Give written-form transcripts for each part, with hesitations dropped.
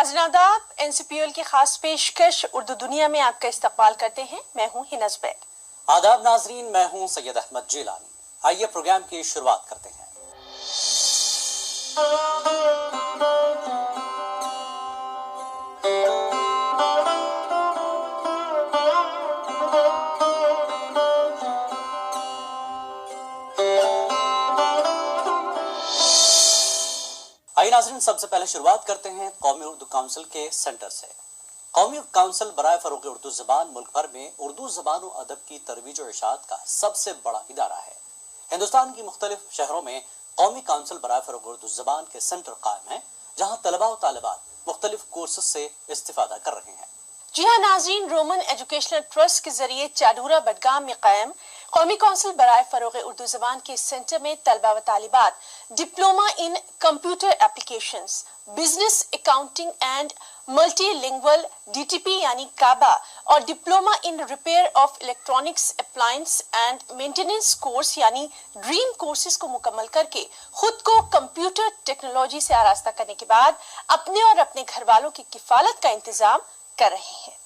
नाज़रीन आदाब, NCPL की खास पेशकश उर्दू दुनिया में आपका इस्तकबाल करते हैं। मैं हूँ हिना ज़ुबैर। आदाब नाजरीन, मैं हूँ सैयद अहमद जिलानी। आइए प्रोग्राम की शुरुआत करते हैं। आइए नाजरीन, सबसे पहले शुरुआत करते हैं कौमी उर्दू काउंसिल के सेंटर से। कौमी काउंसिल बराए फरोग़ उर्दू ज़बान मुल्क भर में उर्दू ज़बान और अदब की तरवीज और इशाअत का सबसे बड़ा इदारा है। हिंदुस्तान की मुख्तलिफ शहरों में कौमी काउंसिल बराए फरोग़ उर्दू ज़बान के सेंटर कायम हैं, जहाँ तलबा और तालिबात मुख्तलिफ कोर्सेज से इस्तिफादा कर रहे हैं। जी हाँ नाज़रीन, रोमन एजुकेशनल ट्रस्ट के जरिए चाडूरा बडगाम में कायम कौमी काउंसिल बराए फरोग़ उर्दू ज़बान के सेंटर में तलबा व तालिबात diploma in computer applications, business accounting and multilingual DTP यानी काबा और diploma in repair of electronics appliance and maintenance course यानी ड्रीम कोर्सेज को मुकम्मल करके खुद को कंप्यूटर टेक्नोलॉजी से आरास्ता करने के बाद अपने और अपने घर वालों की किफालत का इंतजाम कर रहे हैं।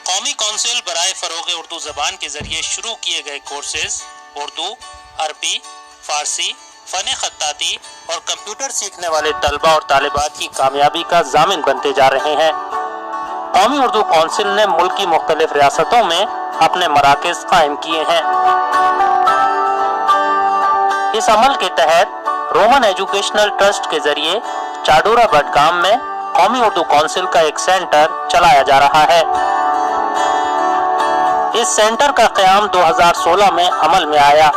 कौमी काउंसिल बराए फरोग़ उर्दू ज़बान के जरिए शुरू किए गए कोर्सेज उर्दू, अरबी, फारसी, फ़न खत्ताती और कंप्यूटर सीखने वाले तलबा और तालिबात की कामयाबी का जामिन बनते जा रहे हैं। कौमी उर्दू काउंसिल ने मुल्क की मुख्तलिफ रियासतों में अपने मराकज़ कायम किए हैं। इस अमल के तहत रोमन एजुकेशनल ट्रस्ट के जरिए चाडूरा बडगाम में कौमी उर्दू काउंसिल का एक सेंटर चलाया जा रहा है। इस सेंटर का क़याम 2016 में अमल में आया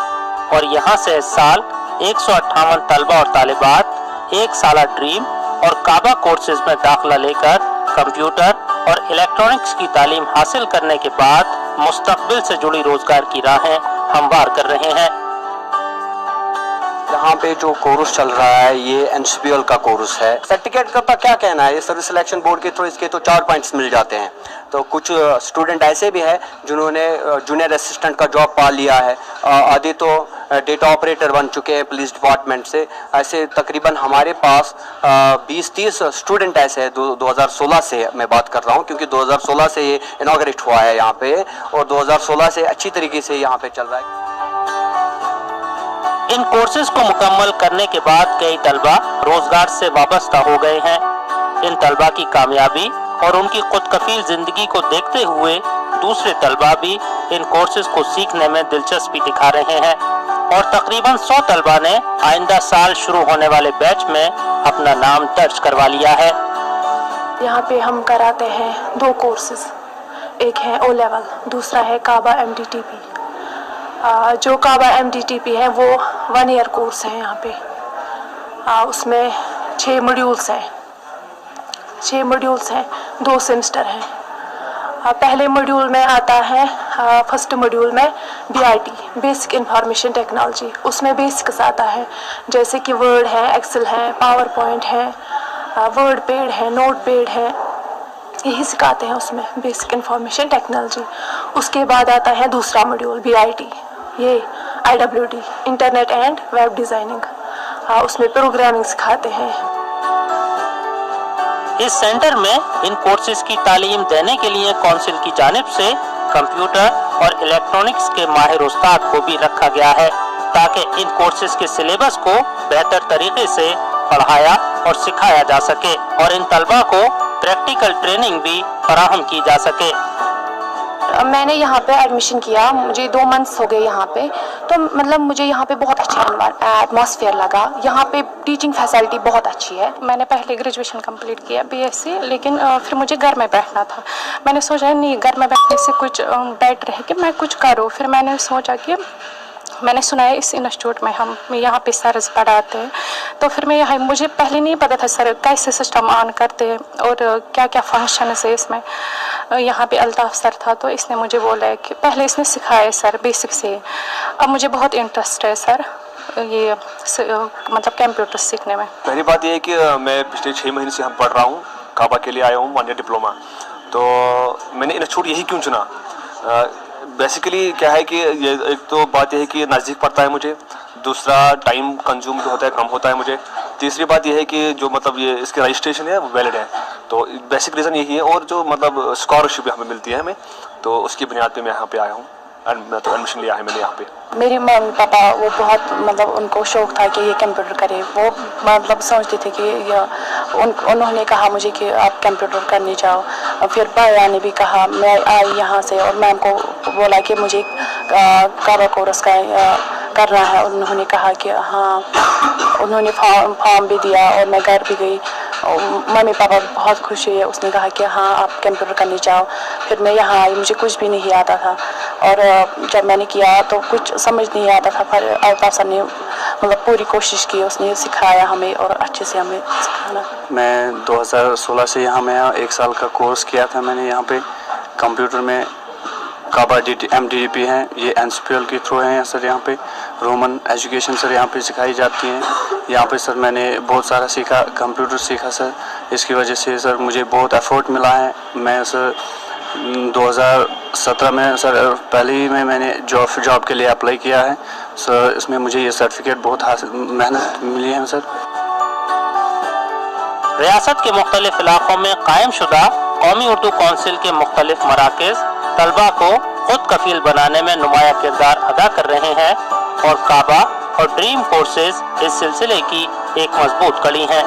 और यहाँ से इस साल 158 तलबा और तालिबात एक साला ड्रीम और काबा कोर्सेज में दाखिला लेकर कंप्यूटर और इलेक्ट्रॉनिक्स की तालीम हासिल करने के बाद मुस्तकबिल से जुड़ी रोजगार की राहें हमवार कर रहे हैं। यहाँ पे जो कोर्स चल रहा है ये NCPL का कोर्स है। सर्टिफिकेट का क्या कहना है, ये सर्विस सिलेक्शन बोर्ड के थ्रू इसके तो 4 पॉइंट्स मिल जाते हैं। तो कुछ स्टूडेंट ऐसे भी हैं जिन्होंने जूनियर असिस्टेंट का जॉब पा लिया है, आधे तो डेटा ऑपरेटर बन चुके हैं पुलिस डिपार्टमेंट से। ऐसे तकरीबन हमारे पास 20-30 स्टूडेंट ऐसे हैं। 2016 से मैं बात कर रहा हूँ क्योंकि 2016 से ये इनॉग्रेट हुआ है यहाँ पे और 2016 से अच्छी तरीके से यहाँ पे चल रहा है। इन कोर्सेज को मुकम्मल करने के बाद कई तलबा रोजगार से वाबस्ता हो गए हैं। इन तलबा की कामयाबी और उनकी खुद कफील जिंदगी को देखते हुए दूसरे तलबा भी इन कोर्सेज को सीखने में दिलचस्पी दिखा रहे हैं और तकरीबन 100 तलबा ने आइंदा साल शुरू होने वाले बैच में अपना नाम दर्ज करवा लिया है। यहाँ पे हम कराते हैं 2 कोर्सेज, एक है O लेवल, दूसरा है काबा MDTP। जो काबा MDTP है वो 1 ईयर कोर्स है यहाँ पे। उसमें 6 मॉड्यूल्स हैं, 6 मॉड्यूल्स हैं, 2 सेमेस्टर हैं। पहले मॉड्यूल में आता है, फर्स्ट मॉड्यूल में BIT बेसिक इंफॉर्मेशन टेक्नोलॉजी। उसमें बेसिक्स आता है जैसे कि वर्ड है, एक्सेल है, पावर पॉइंट है, वर्ड पैड है, नोट पैड है, यही सिखाते हैं उसमें बेसिक इंफॉर्मेशन टेक्नोलॉजी। उसके बाद आता है दूसरा मॉड्यूल BIT, ये IWD internet and web designing, उसमें प्रोग्रामिंग सिखाते हैं। इस सेंटर में इन कोर्सेज की तालीम देने के लिए काउंसिल की जानिब से कंप्यूटर और इलेक्ट्रॉनिक्स के माहिर उस्ताद को भी रखा गया है ताकि इन कोर्सेज के सिलेबस को बेहतर तरीके से पढ़ाया और सिखाया जा सके और इन तलबा को प्रैक्टिकल ट्रेनिंग भी फराहम की जा सके। मैंने यहाँ पे एडमिशन किया, मुझे 2 मंथ्स हो गए यहाँ पे, तो मतलब मुझे यहाँ पे बहुत अच्छा एटमॉस्फेयर लगा। यहाँ पे टीचिंग फैसिलिटी बहुत अच्छी है। मैंने पहले ग्रेजुएशन कंप्लीट किया BSc, लेकिन फिर मुझे घर में बैठना था। मैंने सोचा नहीं, घर में बैठने से कुछ बेटर है कि मैं कुछ करूँ। फिर मैंने सोचा कि मैंने सुना है इस इंस्टीट्यूट में हम यहाँ पे सर पढ़ाते हैं, तो फिर मैं यहाँ, मुझे पहले नहीं पता था सर कैसे सिस्टम ऑन करते हैं और क्या क्या फंक्शन है इसमें। यहाँ पे अल्ताफ़ सर था तो इसने मुझे बोला है कि पहले इसने सिखाया सर बेसिक से। अब मुझे बहुत इंटरेस्ट है सर ये मतलब कंप्यूटर सीखने में। पहली बात ये है कि मैं पिछले 6 महीने से हम पढ़ रहा हूँ काबा के लिए आया हूँ 1 ईयर डिप्लोमा। तो मैंने इंस्टीट्यूट यही क्यों चुना, बेसिकली क्या है कि ये एक तो बात यह है कि नज़दीक पड़ता है मुझे, दूसरा टाइम कंज्यूम जो होता है कम होता है मुझे, तीसरी बात यह है कि जो मतलब ये इसके रजिस्ट्रेशन है वो वैलिड है। तो बेसिक रीज़न यही है, और जो मतलब स्कॉलरशिप यहाँ पे मिलती है हमें, तो उसकी बुनियाद पे मैं यहाँ पे आया हूँ, तो एडमिशन लिया है मैंने यहाँ पे। मेरे मम्मी पापा वो बहुत मतलब उनको शौक़ था कि ये कंप्यूटर करे, वो मतलब समझते थे कि उन्होंने कहा मुझे कि आप कंप्यूटर करने जाओ। फिर भैया ने भी कहा, मैं आई यहाँ से और मैम को बोला कि मुझे काबा कोर्स करना है। उन्होंने कहा कि हाँ, उन्होंने फॉर्म भी दिया और मैं घर भी गई। मम्मी पापा बहुत खुश हुए, उसने कहा कि हाँ आप कंप्यूटर करने जाओ। फिर मैं यहाँ आई, मुझे कुछ भी नहीं आता था, और जब मैंने किया तो कुछ समझ नहीं आता था, पर अल्ताफ़ सर ने मतलब पूरी कोशिश की, उसने सिखाया हमें और अच्छे से हमें सिखाना। मैं 2016 से यहाँ में 1 साल का कोर्स किया था मैंने यहाँ पे कंप्यूटर में। काबा MDDP हैं, ये NSPL के थ्रू हैं सर। यहाँ पे रोमन एजुकेशन सर यहाँ पे सिखाई जाती हैं। यहाँ पे सर मैंने बहुत सारा सीखा, कंप्यूटर सीखा सर। इसकी वजह से सर मुझे बहुत एफर्ट मिला है। मैं सर 2017 में सर पहले ही मैंने जॉब के लिए अप्लाई किया है सर। इसमें मुझे ये सर्टिफिकेट बहुत मेहनत मिली है सर। रियासत के मुख्तलिफ इलाकों में कायम शुदा कौमी उर्दू काउंसिल के मुख्तलिफ मराकज़ तलबा को खुद कफील बनाने में नुमाया किरदार अदा कर रहे हैं, और काबा और ड्रीम कोर्सेज इस सिलसिले की एक मजबूत कड़ी हैं।